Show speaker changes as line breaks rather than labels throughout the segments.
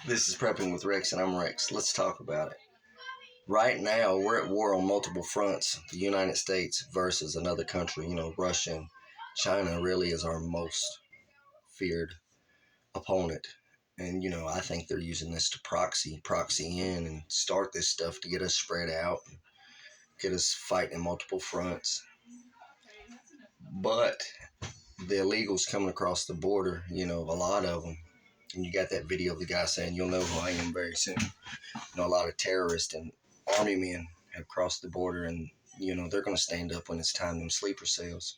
This is Prepping with Rex, and I'm Rex. Let's talk about it. Right now, we're at war on multiple fronts. The United States versus another country. Russia and China really is our most feared opponent. And, I think they're using this to proxy in and start this stuff to get us spread out, and get us fighting multiple fronts. But the illegals coming across the border, a lot of them. And you got that video of the guy saying, "You'll know who I am very soon." A lot of terrorists and army men have crossed the border, and they're going to stand up when it's time, them sleeper cells.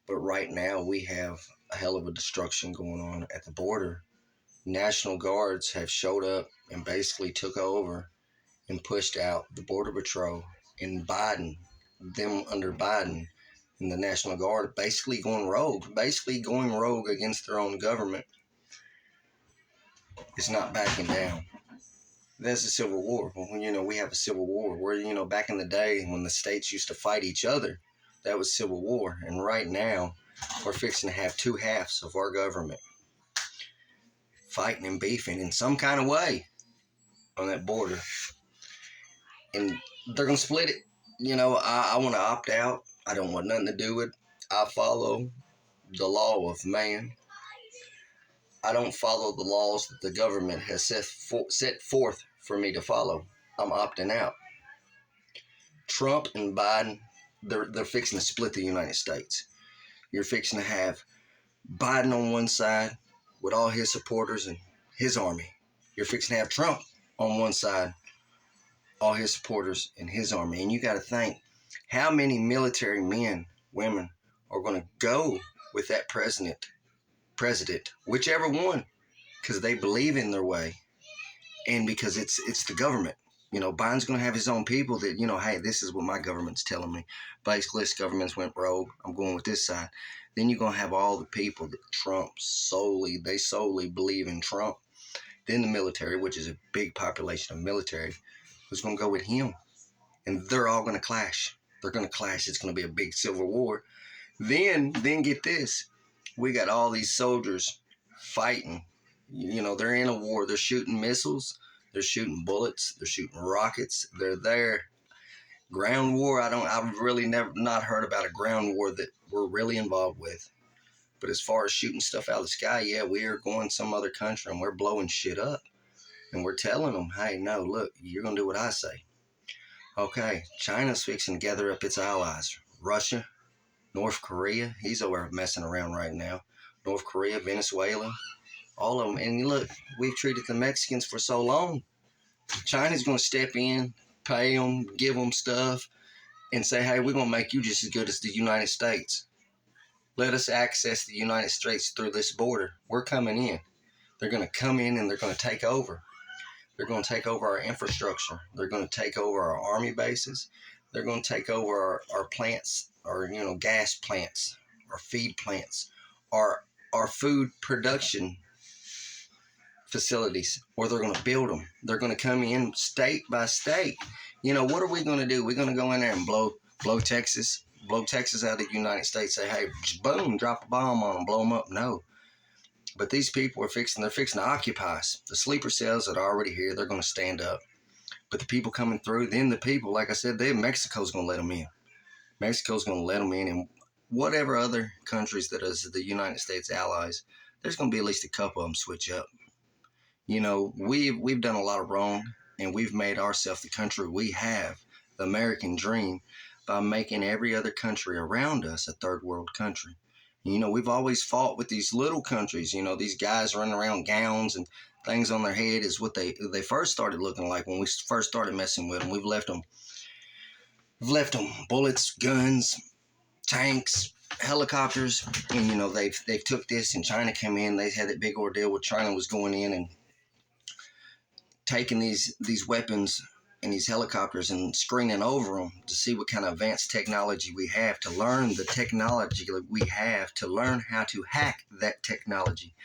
But right now we have a hell of a destruction going on at the border. National guards have showed up and basically took over and pushed out the border patrol, and them under Biden and the National Guard basically going rogue against their own government. It's not backing down. That's a civil war. We have a civil war where, back in the day when the states used to fight each other, that was civil war. And right now, we're fixing to have two halves of our government fighting and beefing in some kind of way on that border. And they're going to split it. I want to opt out. I don't want nothing to do with it. I follow the law of man. I don't follow the laws that the government has set forth for me to follow. I'm opting out. Trump and Biden, they're fixing to split the United States. You're fixing to have Biden on one side with all his supporters and his army. You're fixing to have Trump on one side, all his supporters and his army. And you got to think, how many military men, women are going to go with that president, whichever one, because they believe in their way, and because it's the government. Biden's going to have his own people that, hey, this is what my government's telling me. Basically, this government's went rogue. I'm going with this side. Then you're going to have all the people that solely believe in Trump. Then the military, which is a big population of military, who's going to go with him. And they're all going to clash. They're going to clash. It's going to be a big civil war. Then get this. We got all these soldiers fighting. They're in a war. They're shooting missiles. They're shooting bullets. They're shooting rockets. They're there. Ground war. I've really never not heard about a ground war that we're really involved with. But as far as shooting stuff out of the sky, yeah, we are going some other country and we're blowing shit up. And we're telling them, hey, no, look, you're going to do what I say. Okay, China's fixing to gather up its allies. Russia, North Korea, he's over messing around right now. North Korea, Venezuela, all of them. And look, we've treated the Mexicans for so long. China's going to step in, pay them, give them stuff, and say, hey, we're going to make you just as good as the United States. Let us access the United States through this border. We're coming in. They're going to come in and they're going to take over. They're going to take over our infrastructure. They're going to take over our army bases. They're going to take over our plants, our gas plants, our feed plants, our food production facilities, or they're going to build them. They're going to come in state by state. What are we going to do? We're going to go in there and blow Texas out of the United States. Say, hey, boom, drop a bomb on them, blow them up. No. But these people they're fixing to occupy us. The sleeper cells that are already here, they're going to stand up. But the people coming through, then the people, like I said, Mexico's going to let them in. Mexico's going to let them in, and whatever other countries that is the United States allies, there's going to be at least a couple of them switch up. We've done a lot of wrong, and we've made ourselves the country we have, the American dream, by making every other country around us a third world country. We've always fought with these little countries. These guys running around gowns and things on their head is what they first started looking like when we first started messing with them. We've left them bullets, guns, tanks, helicopters, and they've took this, and China came in. They had that big ordeal where China was going in and taking these weapons and these helicopters and screening over them to see what kind of advanced technology we have, to learn the technology that we have, to learn how to hack that technology.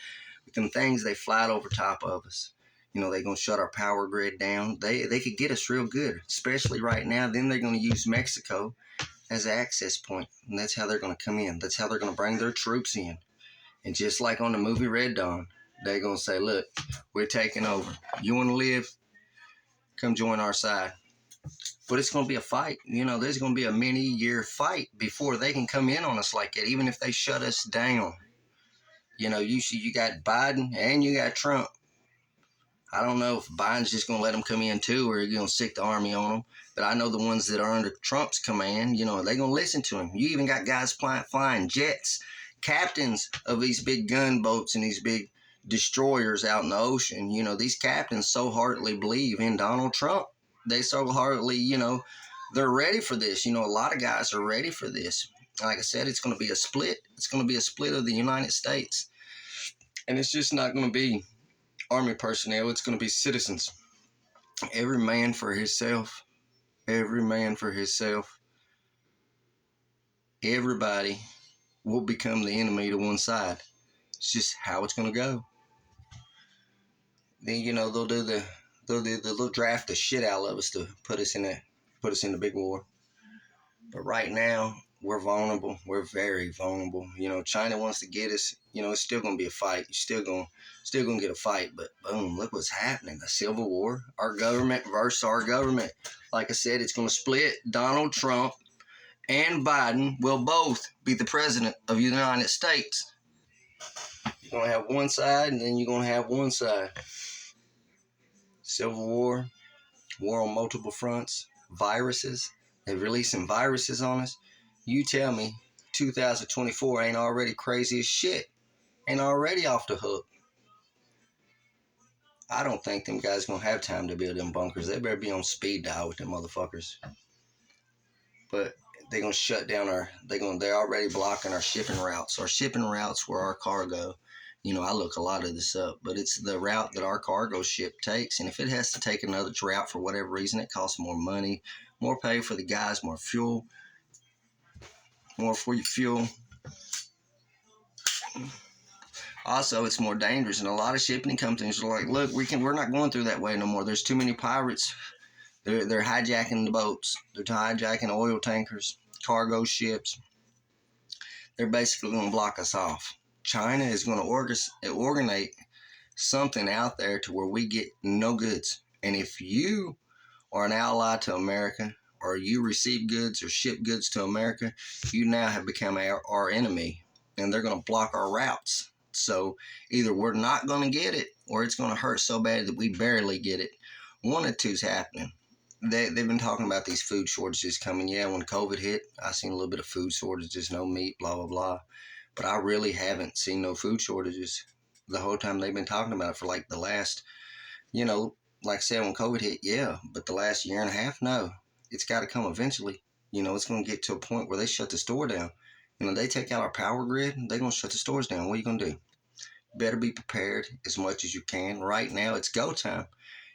With them things, they fly over top of us. They're going to shut our power grid down. They could get us real good, especially right now. Then they're going to use Mexico as an access point, and that's how they're going to come in. That's how they're going to bring their troops in. And just like on the movie Red Dawn, they're going to say, look, we're taking over. You want to live? Come join our side. But it's going to be a fight. You know, there's going to be a many-year fight before they can come in on us like that, even if they shut us down. You know, you got Biden and you got Trump. I don't know if Biden's just going to let them come in too, or you're going to stick the army on them. But I know the ones that are under Trump's command, you know, they're going to listen to him. You even got guys flying jets, captains of these big gunboats and these big destroyers out in the ocean. You know, these captains so heartily believe in Donald Trump. They so heartily, you know, they're ready for this. You know, a lot of guys are ready for this. Like I said, it's going to be a split. It's going to be a split of the United States. And it's just not going to be army personnel. It's going to be citizens. Every man for himself. Every man for himself. Everybody will become the enemy to one side. It's just how it's going to go. Then, you know, they'll draft the shit out of us to put us in the big war. But right now, we're vulnerable. We're very vulnerable. You know, China wants to get us. You know, it's still going to be a fight. You're still gonna get a fight. But boom, look what's happening. A civil war. Our government versus our government. Like I said, it's going to split. Donald Trump and Biden will both be the president of the United States. You're going to have one side, and then you're going to have one side. Civil war. War on multiple fronts. Viruses. They're releasing viruses on us. You tell me 2024 ain't already crazy as shit. Ain't already off the hook. I don't think them guys gonna have time to build them bunkers. They better be on speed dial with them motherfuckers. But they're gonna shut down they're already blocking our shipping routes. Our shipping routes where our cargo, you know, I look a lot of this up, but it's the route that our cargo ship takes. And if it has to take another route for whatever reason, it costs more money, more pay for the guys, more fuel. More for your fuel. Also, it's more dangerous, and a lot of shipping companies are like, "Look, we're not going through that way no more. There's too many pirates. They're hijacking the boats. They're hijacking oil tankers, cargo ships. They're basically going to block us off. China is going to organize something out there to where we get no goods. And if you are an ally to America, or you receive goods or ship goods to America, you now have become our enemy, and they're going to block our routes. So either we're not going to get it, or it's going to hurt so bad that we barely get it. One of two's happening. They've been talking about these food shortages coming. Yeah, when COVID hit, I seen a little bit of food shortages, no meat, blah, blah, blah. But I really haven't seen no food shortages the whole time they've been talking about it for like the last, you know, like I said, when COVID hit, yeah. But the last year and a half, no. It's got to come eventually. You know, it's going to get to a point where they shut the store down. You know, they take out our power grid, they're going to shut the stores down. What are you going to do? Better be prepared as much as you can. Right now, it's go time.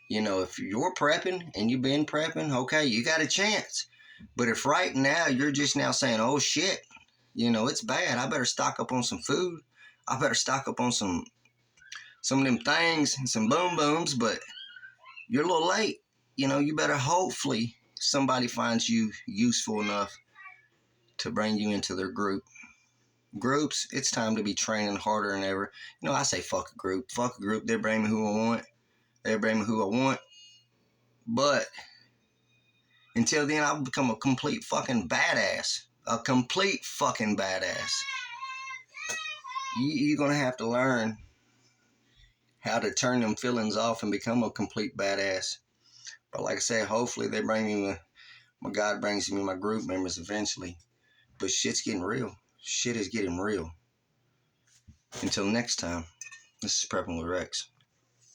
You know, if you're prepping and you've been prepping, okay, you got a chance. But if right now you're just now saying, oh, shit, you know, it's bad. I better stock up on some food. I better stock up on some of them things and some boom booms, but you're a little late. You know, you better hopefully somebody finds you useful enough to bring you into their group. Groups, it's time to be training harder than ever. You know, I say fuck a group. Fuck a group. They bring me who I want. They bring me who I want. But until then, I'll become a complete fucking badass. A complete fucking badass. You're going to have to learn how to turn them feelings off and become a complete badass. But like I said, hopefully they bring me my God brings me my group members eventually. But shit's getting real. Shit is getting real. Until next time, this is Prepping with Rex.